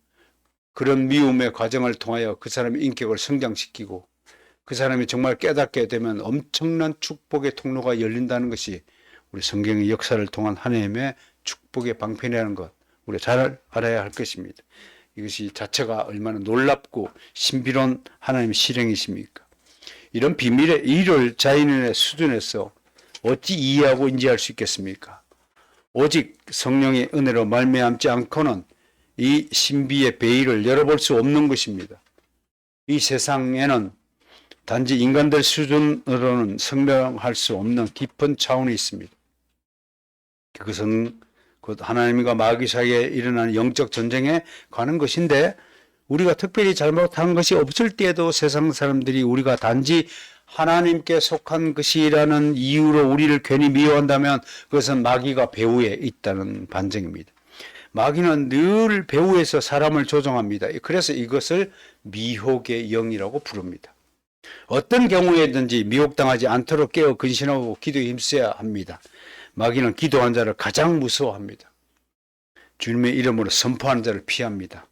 그런 미움의 과정을 통하여 그 사람의 인격을 성장시키고 그 사람이 정말 깨닫게 되면 엄청난 축복의 통로가 열린다는 것이 우리 성경의 역사를 통한 하나님의 축복의 방편이라는 것, 우리가 잘 알아야 할 것입니다. 이것이 자체가 얼마나 놀랍고 신비로운 하나님의 실행이십니까? 이런 비밀의 이를 자인의 수준에서 어찌 이해하고 인지할 수 있겠습니까? 오직 성령의 은혜로 말미암지 않고는 이 신비의 베일을 열어볼 수 없는 것입니다. 이 세상에는 단지 인간들 수준으로는 설명할 수 없는 깊은 차원이 있습니다. 그것은 곧 하나님과 마귀 사이에 일어나는 영적 전쟁에 관한 것인데, 우리가 특별히 잘못한 것이 없을 때에도 세상 사람들이 우리가 단지 하나님께 속한 것이라는 이유로 우리를 괜히 미워한다면 그것은 마귀가 배후에 있다는 반증입니다. 마귀는 늘 배후에서 사람을 조종합니다. 그래서 이것을 미혹의 영이라고 부릅니다. 어떤 경우에든지 미혹당하지 않도록 깨어 근신하고 기도에 힘써야 합니다. 마귀는 기도한 자를 가장 무서워합니다. 주님의 이름으로 선포하는 자를 피합니다.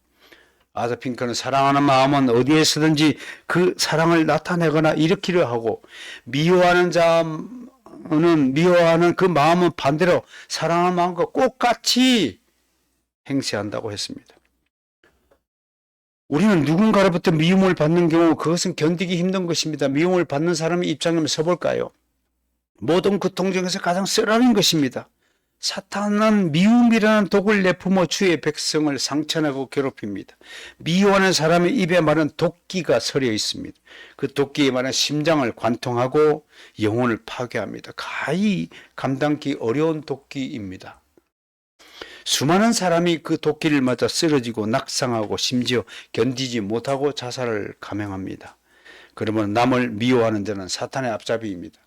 아더 핑크는 사랑하는 마음은 어디에서든지 그 사랑을 나타내거나 일으키려 하고, 미워하는 자는 미워하는 그 마음은 반대로 사랑하는 마음과 똑같이 행세한다고 했습니다. 우리는 누군가로부터 미움을 받는 경우 그것은 견디기 힘든 것입니다. 미움을 받는 사람의 입장에 서볼까요? 모든 고통 중에서 가장 쓰라린 것입니다. 사탄은 미움이라는 독을 내품어 주의 백성을 상처내고 괴롭힙니다. 미워하는 사람의 입에 마른 도끼가 서려 있습니다. 그 도끼에 마른 심장을 관통하고 영혼을 파괴합니다. 가히 감당기 어려운 도끼입니다. 수많은 사람이 그 도끼를 맞아 쓰러지고 낙상하고 심지어 견디지 못하고 자살을 감행합니다. 그러면 남을 미워하는 자는 사탄의 앞잡이입니다.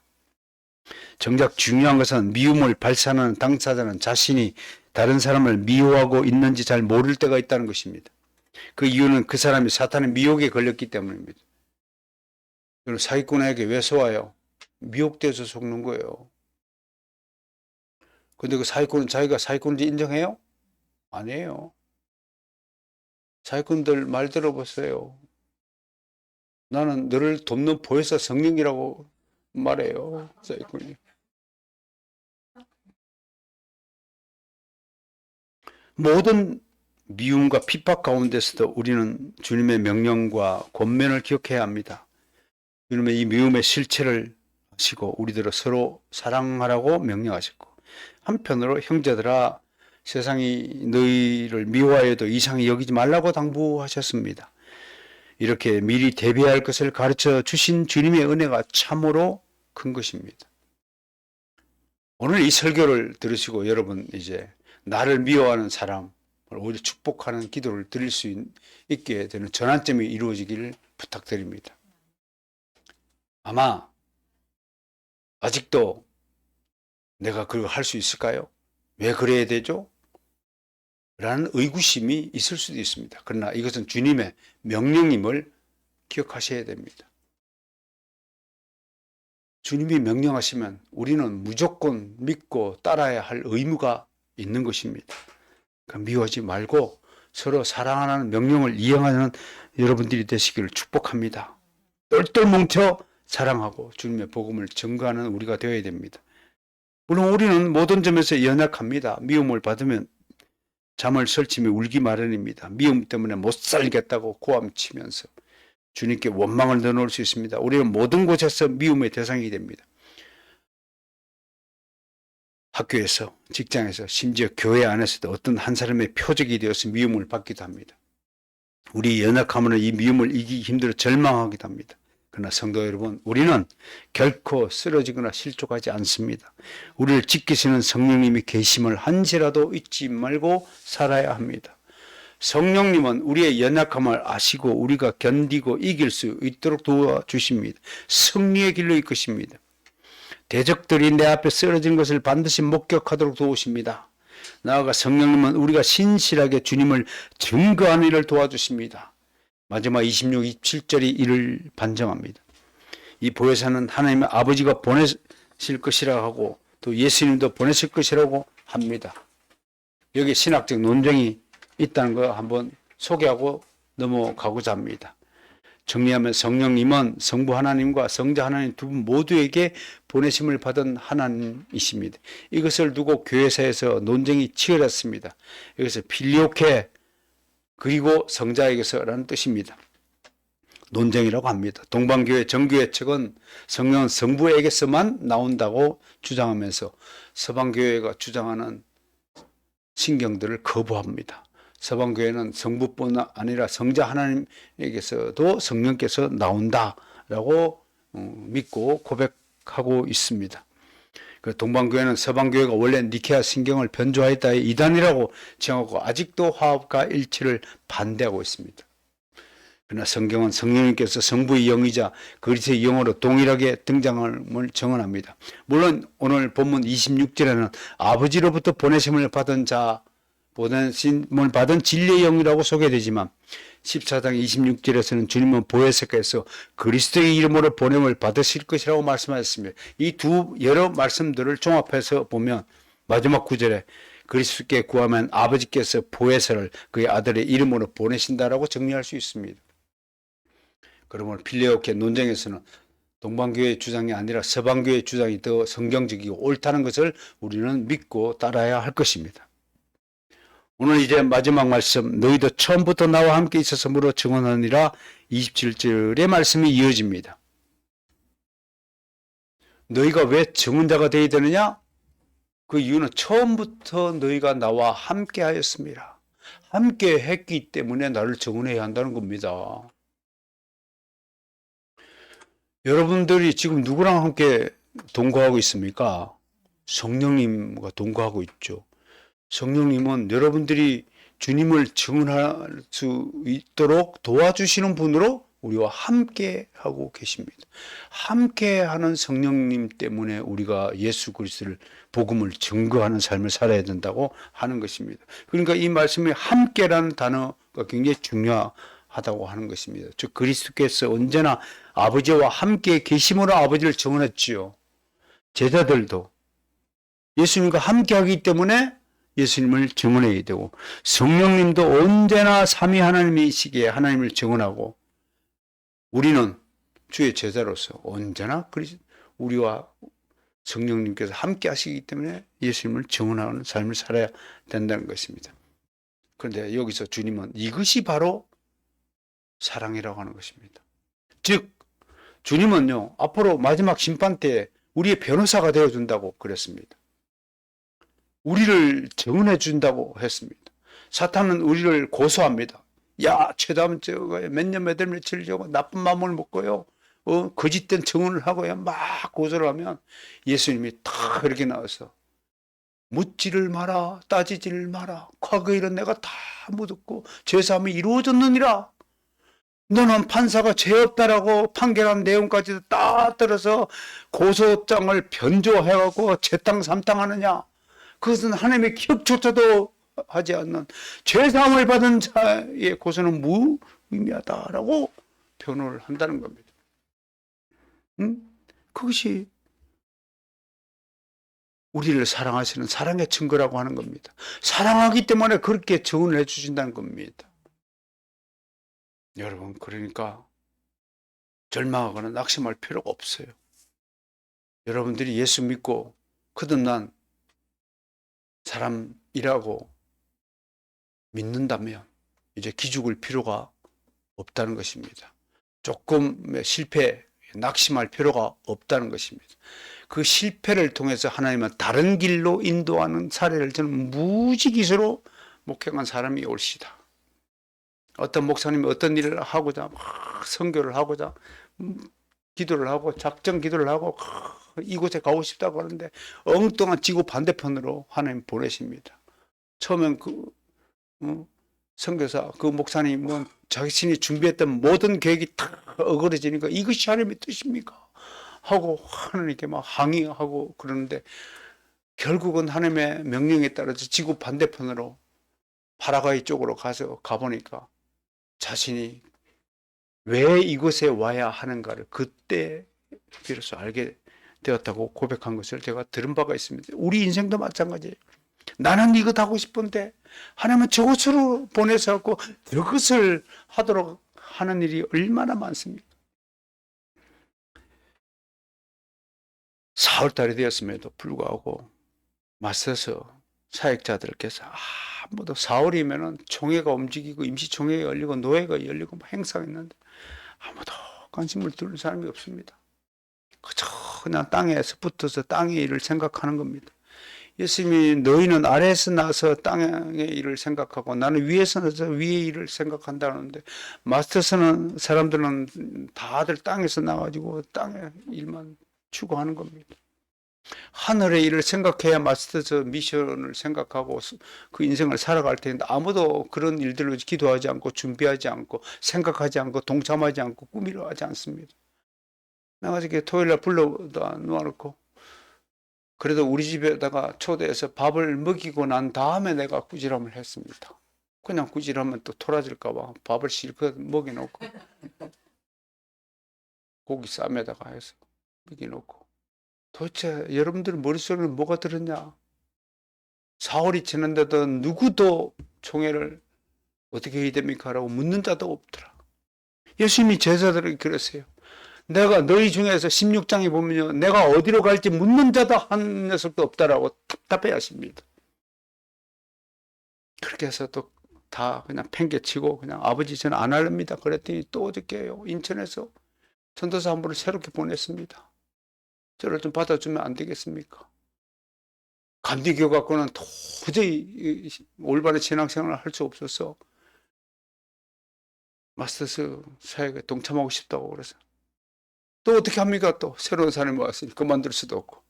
정작 중요한 것은 미움을 발산하는 당사자는 자신이 다른 사람을 미워하고 있는지 잘 모를 때가 있다는 것입니다. 그 이유는 그 사람이 사탄의 미혹에 걸렸기 때문입니다. 그럼 사기꾼에게 왜 속아요? 미혹돼서 속는 거예요. 근데 그 사기꾼은 자기가 사기꾼인지 인정해요? 아니에요. 사기꾼들 말 들어보세요. 나는 너를 돕는 보혜사 성령이라고 말해요. 사기꾼이. 모든 미움과 핍박 가운데서도 우리는 주님의 명령과 권면을 기억해야 합니다. 주님의 이 미움의 실체를 하시고 우리들을 서로 사랑하라고 명령하셨고, 한편으로 형제들아 세상이 너희를 미워하여도 이상히 여기지 말라고 당부하셨습니다. 이렇게 미리 대비할 것을 가르쳐 주신 주님의 은혜가 참으로 큰 것입니다. 오늘 이 설교를 들으시고 여러분 이제 나를 미워하는 사람을 오히려 축복하는 기도를 드릴 수 있게 되는 전환점이 이루어지기를 부탁드립니다. 아마 아직도 내가 그걸 할 수 있을까요? 왜 그래야 되죠? 라는 의구심이 있을 수도 있습니다. 그러나 이것은 주님의 명령임을 기억하셔야 됩니다. 주님이 명령하시면 우리는 무조건 믿고 따라야 할 의무가 있는 것입니다. 그러니까 미워하지 말고 서로 사랑하는 명령을 이행하는 여러분들이 되시기를 축복합니다. 똘똘 뭉쳐 사랑하고 주님의 복음을 전가하는 우리가 되어야 됩니다. 물론 우리는 모든 점에서 연약합니다. 미움을 받으면 잠을 설치며 울기 마련입니다. 미움 때문에 못 살겠다고 고함치면서 주님께 원망을 넣어놓을 수 있습니다. 우리는 모든 곳에서 미움의 대상이 됩니다. 학교에서, 직장에서, 심지어 교회 안에서도 어떤 한 사람의 표적이 되어서 미움을 받기도 합니다. 우리 연약함으로 이 미움을 이기기 힘들어 절망하기도 합니다. 그러나 성도 여러분, 우리는 결코 쓰러지거나 실족하지 않습니다. 우리를 지키시는 성령님이 계심을 한시라도 잊지 말고 살아야 합니다. 성령님은 우리의 연약함을 아시고 우리가 견디고 이길 수 있도록 도와주십니다. 승리의 길로 이끄십니다. 대적들이 내 앞에 쓰러진 것을 반드시 목격하도록 도우십니다. 나아가 성령님은 우리가 신실하게 주님을 증거하는 일을 도와주십니다. 마지막 26, 27절이 이를 반증합니다. 이 보혜사는 하나님의 아버지가 보내실 것이라고 하고 또 예수님도 보내실 것이라고 합니다. 여기 신학적 논쟁이 있다는 거 한번 소개하고 넘어가고자 합니다. 정리하면 성령님은 성부 하나님과 성자 하나님 두 분 모두에게 보내심을 받은 하나님이십니다. 이것을 두고 교회사에서 논쟁이 치열했습니다. 이것을 필리오케 그리고 성자에게서라는 뜻입니다. 논쟁이라고 합니다. 동방교회 정교회 측은 성령은 성부에게서만 나온다고 주장하면서 서방교회가 주장하는 신경들을 거부합니다. 서방교회는 성부뿐 아니라 성자 하나님에게서도 성령께서 나온다라고 믿고 고백하고 있습니다. 그 동방교회는 서방교회가 원래 니케아 신경을 변조하였다의 이단이라고 정하고 아직도 화합과 일치를 반대하고 있습니다. 그러나 성경은 성령님께서 성부의 영이자 그리스도의 영으로 동일하게 등장함을 증언합니다. 물론 오늘 본문 26절에는 아버지로부터 보내심을 받은 진리의 영이라고 소개되지만 14장 26절에서는 주님은 보혜사께서 그리스도의 이름으로 보냄을 받으실 것이라고 말씀하셨습니다. 이 두 여러 말씀들을 종합해서 보면 마지막 구절에 그리스도께 구하면 아버지께서 보혜사를 그의 아들의 이름으로 보내신다라고 정리할 수 있습니다. 그러면 필레오케 논쟁에서는 동방교회의 주장이 아니라 서방교회의 주장이 더 성경적이고 옳다는 것을 우리는 믿고 따라야 할 것입니다. 오늘 이제 마지막 말씀, 너희도 처음부터 나와 함께 있었으므로 증언하니라 27절의 말씀이 이어집니다. 너희가 왜 증언자가 되어야 되느냐? 그 이유는 처음부터 너희가 나와 함께 하였습니다. 함께 했기 때문에 나를 증언해야 한다는 겁니다. 여러분들이 지금 누구랑 함께 동거하고 있습니까? 성령님과 동거하고 있죠. 성령님은 여러분들이 주님을 증언할 수 있도록 도와주시는 분으로 우리와 함께 하고 계십니다. 함께 하는 성령님 때문에 우리가 예수 그리스도를 복음을 증거하는 삶을 살아야 된다고 하는 것입니다. 그러니까 이 말씀에 함께라는 단어가 굉장히 중요하다고 하는 것입니다. 즉 그리스도께서 언제나 아버지와 함께 계심으로 아버지를 증언했지요. 제자들도 예수님과 함께 하기 때문에 예수님을 증언해야 되고 성령님도 언제나 삼위 하나님이시기에 하나님을 증언하고 우리는 주의 제자로서 언제나 우리와 성령님께서 함께 하시기 때문에 예수님을 증언하는 삶을 살아야 된다는 것입니다. 그런데 여기서 주님은 이것이 바로 사랑이라고 하는 것입니다. 즉 주님은요 앞으로 마지막 심판 때 우리의 변호사가 되어준다고 그랬습니다. 우리를 증언해 준다고 했습니다. 사탄은 우리를 고소합니다. 야, 최다음 몇 년 몇 월 며칠 저거 나쁜 마음을 먹고요. 거짓된 증언을 하고요. 막 고소를 하면 예수님이 다 그렇게 나와서 묻지를 마라, 따지지를 마라. 과거 일은 내가 다 묻었고 죄사함이 이루어졌느니라. 너는 판사가 죄 없다라고 판결한 내용까지도 다 들어서 고소장을 변조해갖고 재탕 삼탕하느냐. 그것은 하나님의 기억조차도 하지 않는 죄사함을 받은 자의 고소는 무의미하다라고 변호를 한다는 겁니다. 그것이 우리를 사랑하시는 사랑의 증거라고 하는 겁니다. 사랑하기 때문에 그렇게 증언을 해주신다는 겁니다. 여러분 그러니까 절망하거나 낙심할 필요가 없어요. 여러분들이 예수 믿고 거듭난 사람이라고 믿는다면 이제 기죽을 필요가 없다는 것입니다. 조금의 실패, 낙심할 필요가 없다는 것입니다. 그 실패를 통해서 하나님은 다른 길로 인도하는 사례를 저는 무지기수로 목격한 사람이 올시다. 어떤 목사님이 어떤 일을 하고자 막 선교를 하고자 기도를 하고 작정 기도를 하고 이곳에 가고 싶다고 하는데 엉뚱한 지구 반대편으로 하나님 보내십니다. 처음엔 선교사 그 목사님은 자신이 준비했던 모든 계획이 다 어그러지니까 이것이 하나님의 뜻입니까? 하고 하나님께 막 항의하고 그러는데 결국은 하나님의 명령에 따라서 지구 반대편으로 파라과이 쪽으로 가보니까 자신이 왜 이곳에 와야 하는가를 그때 비로소 알게 되었다고 고백한 것을 제가 들은 바가 있습니다. 우리 인생도 마찬가지예요. 나는 이것 하고 싶은데 하나님은 저곳으로 보내서 갖고 저것을 하도록 하는 일이 얼마나 많습니까? 4월달이 되었음에도 불구하고 맞서서 사역자들께서 아무도 4월이면은 총회가 움직이고 임시총회가 열리고 노회가 열리고 행사가 있는데 아무도 관심을 두는 사람이 없습니다. 그저 그냥 땅에서 붙어서 땅의 일을 생각하는 겁니다. 예수님이 너희는 아래에서 나서 땅의 일을 생각하고 나는 위에서 나서 위의 일을 생각한다는데 마스터스는 사람들은 다들 땅에서 나가지고 땅의 일만 추구하는 겁니다. 하늘의 일을 생각해야 마스터스 미션을 생각하고 그 인생을 살아갈 텐데 아무도 그런 일들로 기도하지 않고 준비하지 않고 생각하지 않고 동참하지 않고 꾸미려 하지 않습니다. 내가 저렇게 토요일날 불러다 놓아놓고 그래도 우리 집에다가 초대해서 밥을 먹이고 난 다음에 내가 꾸지람을 했습니다. 그냥 꾸지람은 또 토라질까봐 밥을 실컷 먹여놓고 고기 쌈에다가 해서 먹여놓고 도대체 여러분들 머릿속에는 뭐가 들었냐? 4월이 지났는데도 누구도 총회를 어떻게 해야 됩니까? 라고 묻는 자도 없더라. 예수님이 제자들에게 그랬어요. 내가 너희 중에서 16장에 보면요. 내가 어디로 갈지 묻는 자도 한 녀석도 없다라고 답답해 하십니다. 그렇게 해서 또 다 그냥 팽개치고 그냥 아버지 저는 안 할랍니다. 그랬더니 또 어저께요. 인천에서 전도사 한 분을 새롭게 보냈습니다. 저를 좀 받아주면 안 되겠습니까? 감리교 갖고는 도저히 올바른 신앙생활을 할 수 없어서 마스터스 사역에 동참하고 싶다고 그래서 또 어떻게 합니까? 또 새로운 사람이 왔으니 그만둘 수도 없고.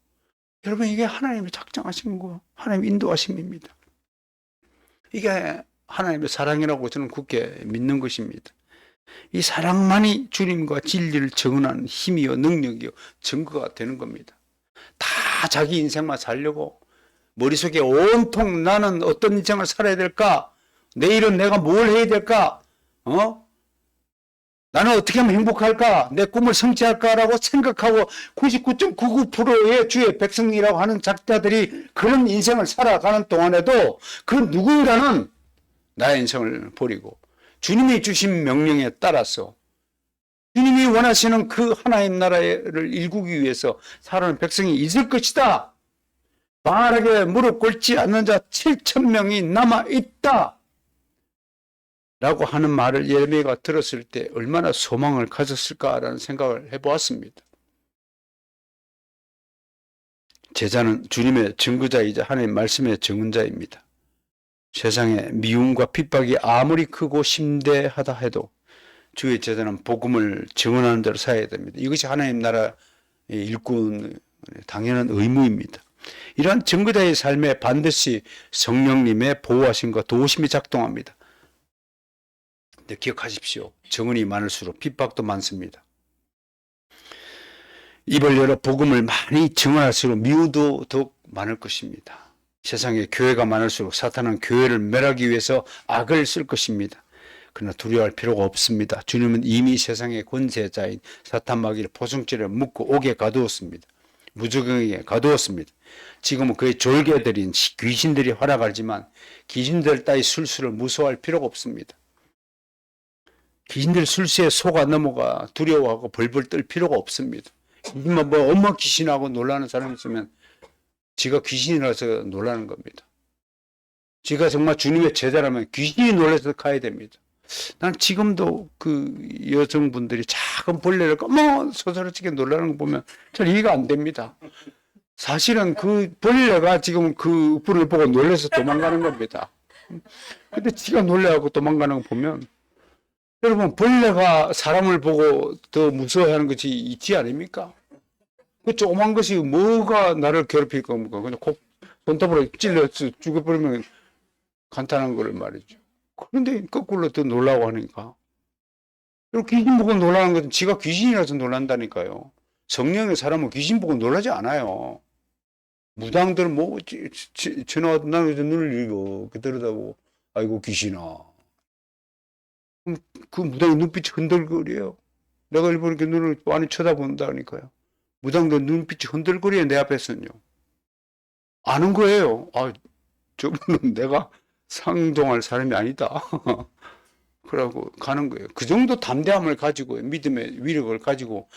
여러분 이게 하나님이 작정하신 거고 하나님의 인도하심입니다. 이게 하나님의 사랑이라고 저는 굳게 믿는 것입니다. 이 사랑만이 주님과 진리를 증언하는 힘이요 능력이요 증거가 되는 겁니다. 다 자기 인생만 살려고 머릿속에 온통 나는 어떤 인생을 살아야 될까? 내일은 내가 뭘 해야 될까? 나는 어떻게 하면 행복할까? 내 꿈을 성취할까라고 생각하고 99.99%의 주의 백성이라고 하는 작자들이 그런 인생을 살아가는 동안에도 그 누구라는 나의 인생을 버리고 주님이 주신 명령에 따라서 주님이 원하시는 그 하나님 나라를 일구기 위해서 살아가는 백성이 있을 것이다. 바알에게 무릎 꿇지 않는 자 7,000명이 남아있다. 라고 하는 말을 예레미야가 들었을 때 얼마나 소망을 가졌을까라는 생각을 해보았습니다. 제자는 주님의 증거자이자 하나님 말씀의 증언자입니다. 세상에 미움과 핍박이 아무리 크고 심대하다 해도 주의 제자는 복음을 증언하는 대로 살아야 됩니다. 이것이 하나님 나라의 일꾼 당연한 의무입니다. 이러한 증거자의 삶에 반드시 성령님의 보호하심과 도우심이 작동합니다. 근데 기억하십시오. 증언이 많을수록 핍박도 많습니다. 입을 열어 복음을 많이 증언할수록 미움도 더욱 많을 것입니다. 세상에 교회가 많을수록 사탄은 교회를 멸하기 위해서 악을 쓸 것입니다. 그러나 두려워할 필요가 없습니다. 주님은 이미 세상의 권세자인 사탄 마귀를 포승줄에 묶고 옥에 가두었습니다. 무저갱에 가두었습니다. 지금은 그의 졸개들인 귀신들이 활약하지만 귀신들 따위 술수를 무서워할 필요가 없습니다. 귀신들 술수에 속아 넘어가 두려워하고 벌벌 떨 필요가 없습니다. 뭐 엄마 귀신하고 놀라는 사람이 있으면 지가 귀신이라서 놀라는 겁니다. 지가 정말 주님의 제자라면 귀신이 놀라서 가야 됩니다. 난 지금도 그 여성분들이 작은 벌레를 소스라치게 놀라는 거 보면 잘 이해가 안 됩니다. 사실은 그 벌레가 지금 그 불을 보고 놀라서 도망가는 겁니다. 근데 지가 놀래하고 도망가는 거 보면 여러분 벌레가 사람을 보고 더 무서워하는 것이 있지 않습니까? 그 조그만 것이 뭐가 나를 괴롭힐 겁니까? 그냥 손톱으로 찔러 죽여버리면 간단한 거를 말이죠. 그런데 거꾸로 더 놀라고 하니까. 그리고 귀신 보고 놀라는 것은 지가 귀신이라서 놀란다니까요. 성령의 사람은 귀신 보고 놀라지 않아요. 무당들은 뭐 지나가도 나는 눈을 이렇게 들여다보고 아이고 귀신아. 그 무당의 눈빛이 흔들거려요. 내가 일부러 이렇게 눈을 많이 쳐다본다니까요. 무당들 눈빛이 흔들거려요. 내 앞에서는요. 아는 거예요. 아, 저분은 내가 상종할 사람이 아니다. 그러고 가는 거예요. 그 정도 담대함을 가지고 믿음의 위력을 가지고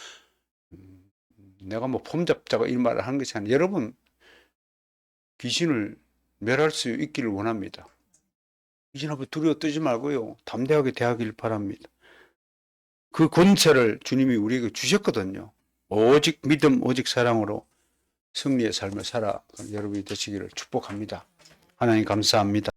내가 뭐 폼잡자가 이 말을 하는 것이 아니라 여러분 귀신을 멸할 수 있기를 원합니다. 귀신 앞에 두려워 뜨지 말고요. 담대하게 대하기를 바랍니다. 그 권세를 주님이 우리에게 주셨거든요. 오직 믿음, 오직 사랑으로 승리의 삶을 살아 여러분이 되시기를 축복합니다. 하나님 감사합니다.